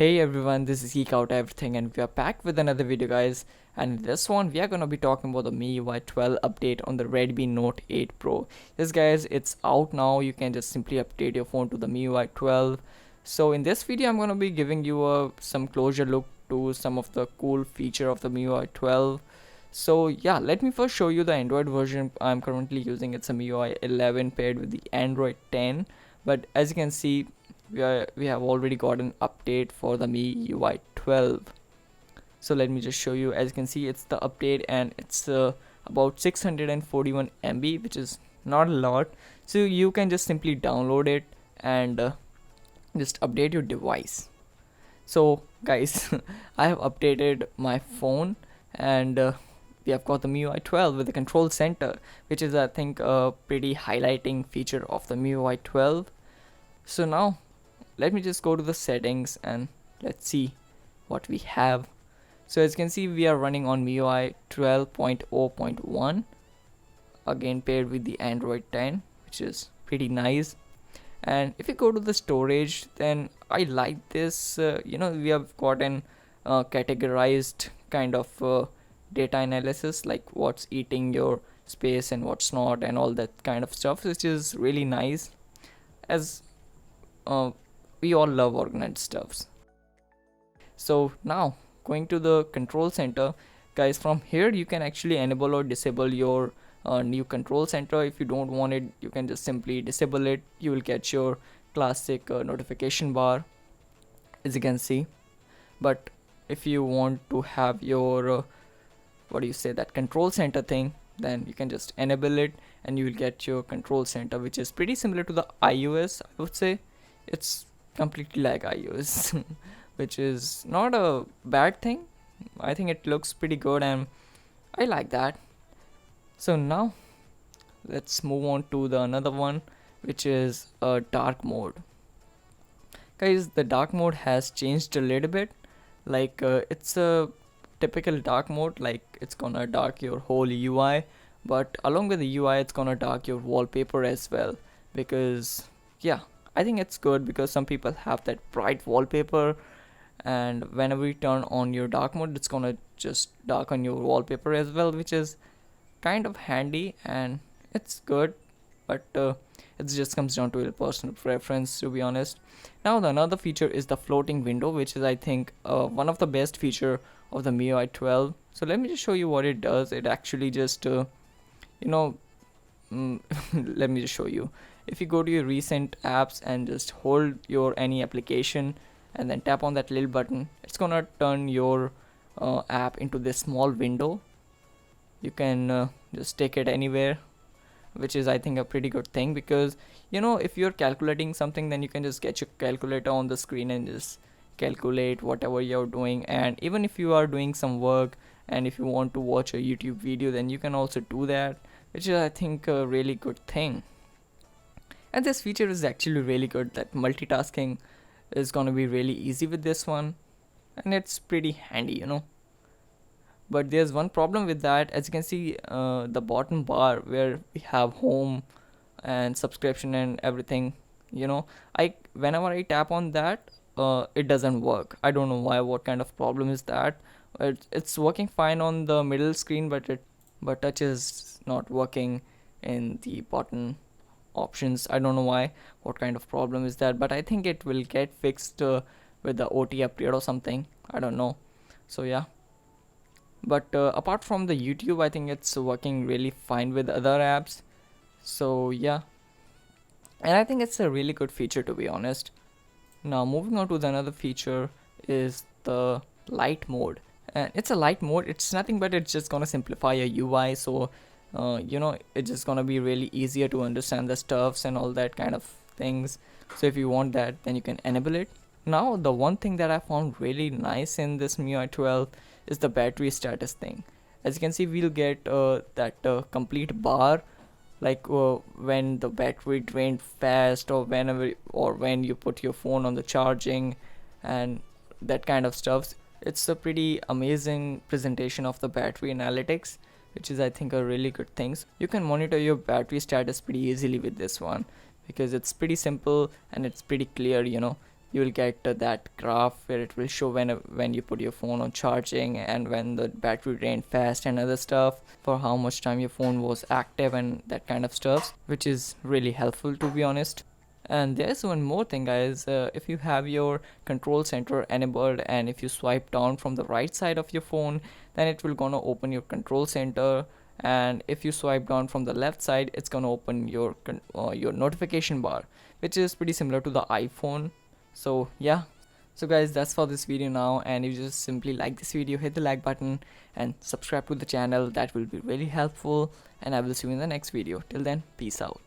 Hey everyone, this is Geek Out Everything and we are back with another video guys, and in this one we are gonna be talking about the MIUI 12 update on the Redmi Note 8 Pro. Yes guys, it's out now. You can just simply update your phone to the MIUI 12. So in this video I'm gonna be giving you some closer look to some of the cool feature of the MIUI 12. So yeah, let me first show you the Android version I'm currently using. It's a MIUI 11 paired with the Android 10, but as you can see we have already got an update for the MIUI 12. So let me just show you. As you can see, it's the update and it's about 641 MB, which is not a lot. So you can just simply download it and just update your device. So guys, I have updated my phone and we have got the MIUI 12 with the control center, which is I think a pretty highlighting feature of the MIUI 12. So now let me just go to the settings and let's see what we have. So as you can see, we are running on MIUI 12.0.1, again paired with the Android 10, which is pretty nice. And if you go to the storage, then I like this. We have gotten categorized kind of data analysis, like what's eating your space and what's not, and all that kind of stuff, which is really nice, as we all love organized stuffs. So now going to the control center, guys, from here you can actually enable or disable your new control center. If you don't want it, you can just simply disable it. You will get your classic notification bar, as you can see. But if you want to have your that control center thing, then you can just enable it and you will get your control center, which is pretty similar to the iOS. I would say it's completely like iOS, which is not a bad thing. I think it looks pretty good and I like that. So now let's move on to the another one, which is a dark mode. Guys, the dark mode has changed a little bit. Like it's a typical dark mode, like it's gonna dark your whole UI, but along with the UI it's gonna dark your wallpaper as well. Because yeah, I think it's good because some people have that bright wallpaper, and whenever you turn on your dark mode, it's gonna just darken your wallpaper as well, which is kind of handy and it's good. But it just comes down to a personal preference, to be honest. Now the another feature is the floating window, which is I think one of the best feature of the MIUI 12. So let me just show you what it does. It actually just let me just show you. If you go to your recent apps and just hold your any application and then tap on that little button, it's gonna turn your app into this small window. You can just take it anywhere, which is I think a pretty good thing, because if you're calculating something, then you can just get your calculator on the screen and just calculate whatever you're doing. And even if you are doing some work and if you want to watch a YouTube video, then you can also do that, which is I think a really good thing. And this feature is actually really good, that multitasking is going to be really easy with this one, and it's pretty handy. But there's one problem with that. As you can see, the bottom bar where we have home and subscription and everything, I whenever I tap on that, it doesn't work. I don't know why. What kind of problem is that? It's working fine on the middle screen, but touch is not working in the bottom options. I don't know why. What kind of problem is that? But I think it will get fixed with the OT upgrade or something. I don't know. So yeah. But apart from the YouTube, I think it's working really fine with other apps. So yeah, and I think it's a really good feature, to be honest. Now moving on to the another feature is the light mode. And it's a light mode. It's nothing but it's just gonna simplify your UI. So it's just gonna be really easier to understand the stuffs and all that kind of things. So if you want that, then you can enable it. Now the one thing that I found really nice in this MIUI 12 is the battery status thing. As you can see, we'll get that complete bar, like when the battery drained fast, or when you put your phone on the charging and that kind of stuff. It's a pretty amazing presentation of the battery analytics, which is I think a really good thing. You can monitor your battery status pretty easily with this one, because it's pretty simple and it's pretty clear. you will get that graph where it will show when you put your phone on charging and when the battery drained fast and other stuff, for how much time your phone was active and that kind of stuff, which is really helpful to be honest. And there's one more thing, guys. If you have your control center enabled and if you swipe down from the right side of your phone, then it will gonna open your control center. And if you swipe down from the left side, it's gonna open your notification bar, which is pretty similar to the iPhone. So yeah, so guys, that's for this video now, and if you just simply like this video, hit the like button and subscribe to the channel. That will be really helpful, and I will see you in the next video. Till then, peace out.